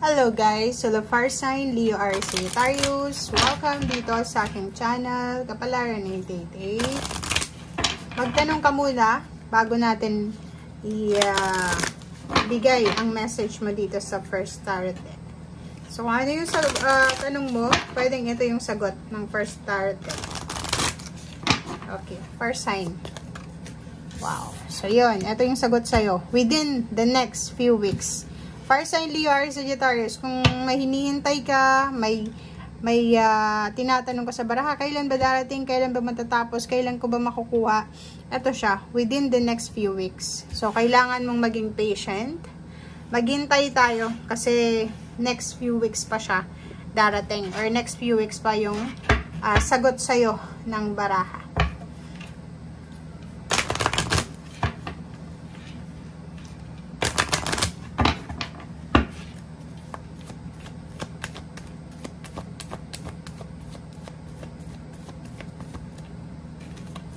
Hello guys! So, the fire sign, Leo R. Sagittarius. Welcome dito sa aking channel, Kapalaran ni Taytay. Magtanong ka muna bago natin ibigay ang message mo dito sa first tarot deck. So, ano yung tanong mo? Pwedeng ito yung sagot ng first tarot deck. Okay, first sign. Wow. So, yun. Ito yung sagot sa'yo. Within the next few weeks. Fire sign, Leo or Sagittarius, kung may hinihintay ka, may tinatanong ka sa baraha, kailan ba darating, kailan ba matatapos, kailan ko ba makukuha, ito siya, within the next few weeks. So, kailangan mong maging patient. Maghintay tayo kasi next few weeks pa siya darating, or next few weeks pa yung sagot sa'yo ng baraha.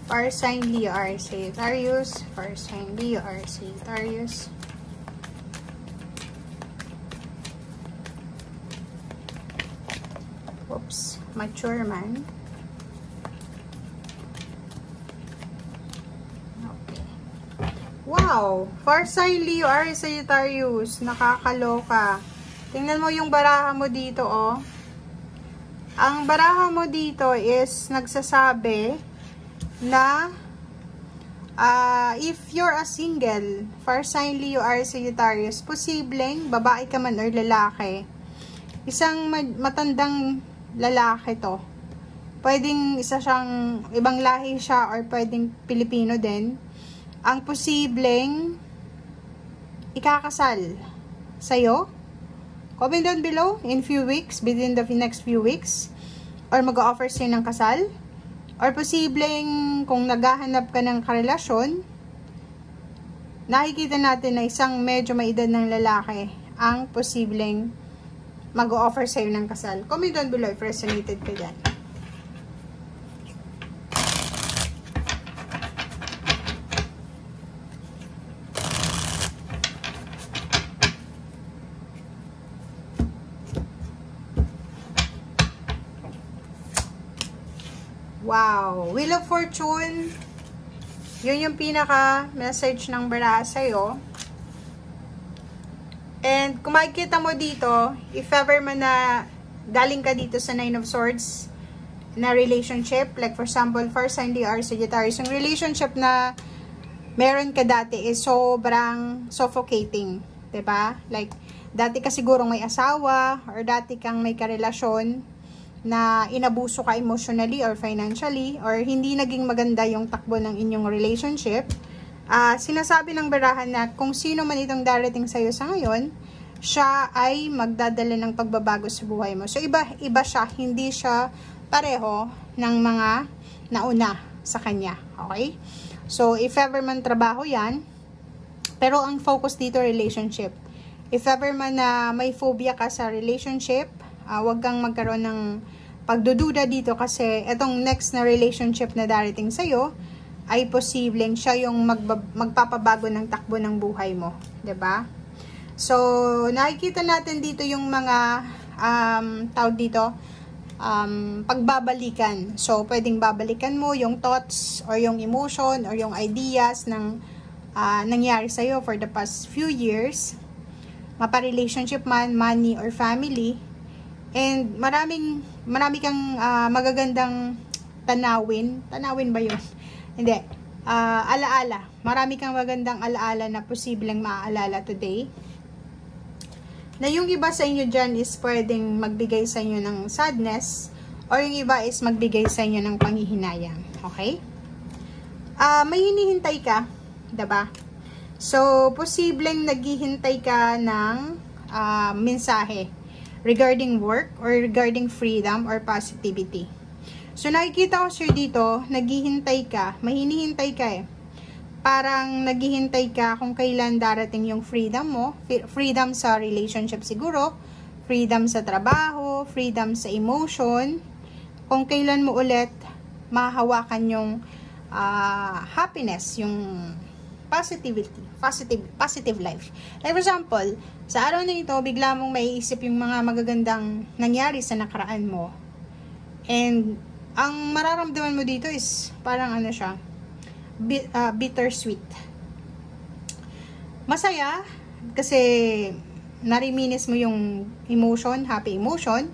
Fire sign, Leo or Sagittarius. Fire sign, Leo or Sagittarius. Oops, mature man. Okay. Wow! Fire sign, Leo or Sagittarius. Nakakaloka. Tingnan mo yung baraha mo dito, oh. Ang baraha mo dito is nagsasabi na if you're a single, fire sign, Leo or Sagittarius, posibleng babae ka man or lalaki, isang matandang lalaki to. Pwedeng isa siyang ibang lahi siya or pwedeng Pilipino din. Ang posibleng ikakasal sa'yo. Comment down below in few weeks, within the next few weeks, or mag-offer sa'yo ng kasal. Or posibleng kung naghahanap ka ng karelasyon, nakikita natin na isang medyo may edad ng lalaki ang posibleng mag-offer sa'yo ng kasal. Comment down below if resonated ka dyan. Wow! Wheel of Fortune. Yun yung pinaka-message ng baraha sa'yo. And kung makikita mo dito, if ever man na galing ka dito sa Nine of Swords na relationship, like for example, Fire sign, Leo or Sagittarius, yung relationship na meron ka dati is sobrang suffocating. Diba? Like, dati ka sigurong may asawa or dati kang may karelasyon na inabuso ka emotionally or financially, or hindi naging maganda yung takbo ng inyong relationship. Sinasabi ng barahan na kung sino man itong darating sa'yo sa ngayon, siya ay magdadala ng pagbabago sa buhay mo. So, iba siya, hindi siya pareho ng mga nauna sa kanya. Okay? So, if ever man trabaho yan, pero ang focus dito, relationship. If ever man na may phobia ka sa relationship, huwag kang magkaroon ng pagdududa dito kasi itong next na relationship na darating sa'yo ay posibleng siya yung magpapabago ng takbo ng buhay mo. 'Di ba? So, nakikita natin dito yung mga tawag dito, pagbabalikan. So, pwedeng babalikan mo yung thoughts or yung emotion or yung ideas ng nangyari sa'yo for the past few years. Mapa-relationship man, money, or family. And marami kang magagandang tanawin. Tanawin ba yun? Hindi. Alaala. Marami kang magandang alaala na posibleng maaalala today. Na yung iba sa inyo dyan is pwedeng magbigay sa inyo ng sadness, or yung iba is magbigay sa inyo ng panghihinayang. Okay? May hinihintay ka. Diba? So, posibleng naghihintay ka ng mensahe regarding work or regarding freedom or positivity. So, nakikita ko sir dito, naghihintay ka, may hinihintay ka eh. Parang naghihintay ka kung kailan darating yung freedom mo. Freedom sa relationship siguro, freedom sa trabaho, freedom sa emotion. Kung kailan mo ulit mahahawakan yung happiness, yung positive life. Like for example, sa araw na ito, bigla mong maiisip yung mga magagandang nangyari sa nakaraan mo. And, ang mararamdaman mo dito is, parang ano siya, bittersweet. Masaya, kasi nariminis mo yung emotion, happy emotion,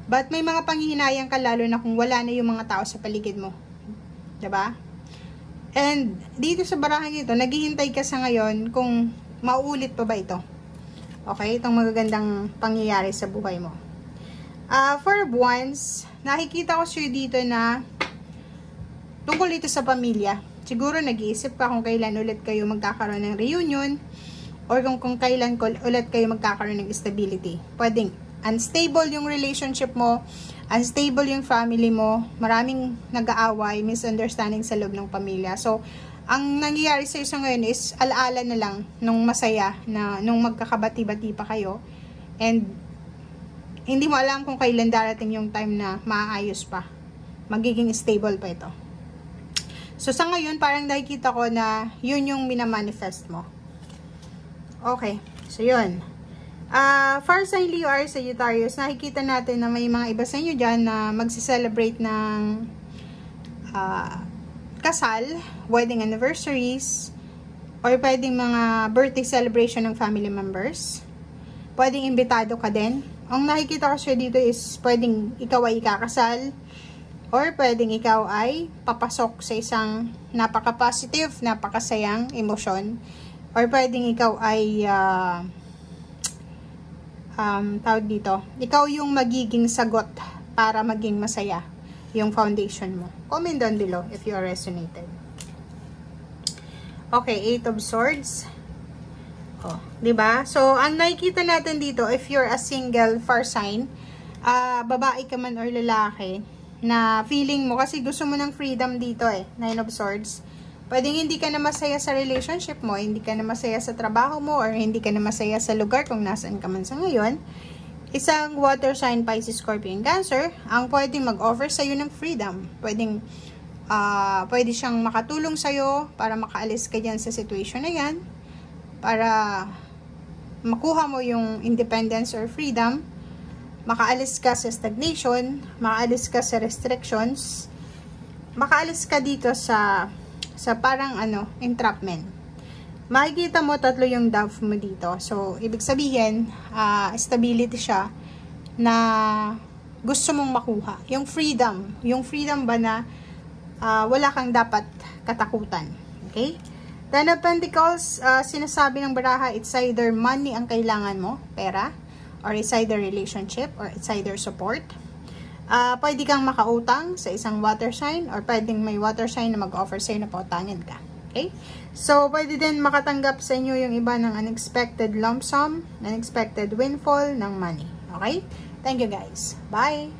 but may mga panghihinayang ka lalo na kung wala na yung mga tao sa paligid mo. Diba? And, dito sa barahan ito, naghihintay ka sa ngayon kung mauulit pa ba ito. Okay? Itong magagandang pangyayari sa buhay mo. For once, nakikita ko siya dito na tungkol dito sa pamilya. Siguro nag-iisip ka kung kailan ulit kayo magkakaroon ng reunion or kung kailan ulit kayo magkakaroon ng stability. Pwedeng unstable yung relationship mo, unstable yung family mo, maraming nag-aaway, misunderstanding sa loob ng pamilya. So, ang nangyayari sa isa ngayon is alaala na lang nung masaya na nung magkakabati-bati pa kayo, and hindi mo alam kung kailan darating yung time na maayos pa, magiging stable pa ito. So, sa ngayon, parang nakikita ko na yun yung minamanifest mo. Okay, so yun. For sign Leo or Sagittarius, nakikita natin na may mga iba sa inyo dyan na magsi-celebrate ng kasal, wedding anniversaries, or pwedeng mga birthday celebration ng family members. Pwedeng imbitado ka din. Ang nakikita ko siya dito is pwedeng ikaw ay ikakasal, or pwedeng ikaw ay papasok sa isang napaka-positive, napakasayang emosyon, or pwedeng ikaw ay tawag dito, ikaw yung magiging sagot para maging masaya yung foundation mo. Comment down below if you are resonated. Okay, 8 of Swords. Oh, 'di ba? So, ang nakikita natin dito, if you're a single fire sign, babae ka man or lalaki, na feeling mo, kasi gusto mo ng freedom dito 9 of Swords. Pwedeng hindi ka na masaya sa relationship mo, hindi ka na masaya sa trabaho mo, or hindi ka na masaya sa lugar kung nasaan ka man sa ngayon. Isang water sign, Pisces, Scorpion, Cancer, ang pwedeng mag-offer sa'yo ng freedom. Pwede siyang makatulong sa'yo para makaalis ka dyan sa situation na yan, para makuha mo yung independence or freedom, makaalis ka sa stagnation, makaalis ka sa restrictions, makaalis ka dito sa parang entrapment. Makikita mo tatlo yung dove mo dito. So, ibig sabihin, stability siya na gusto mong makuha. Yung freedom ba na wala kang dapat katakutan. Okay? Ten of Pentacles, sinasabi ng baraha, it's either money ang kailangan mo, pera, or it's either relationship, or it's either support. Pwede kang makautang sa isang water sign, or pwedeng may water sign na mag-offer sa'yo na pautangin ka. Okay? So, pwede din makatanggap sa inyo yung iba ng unexpected lump sum, unexpected windfall ng money. Okay? Thank you guys. Bye!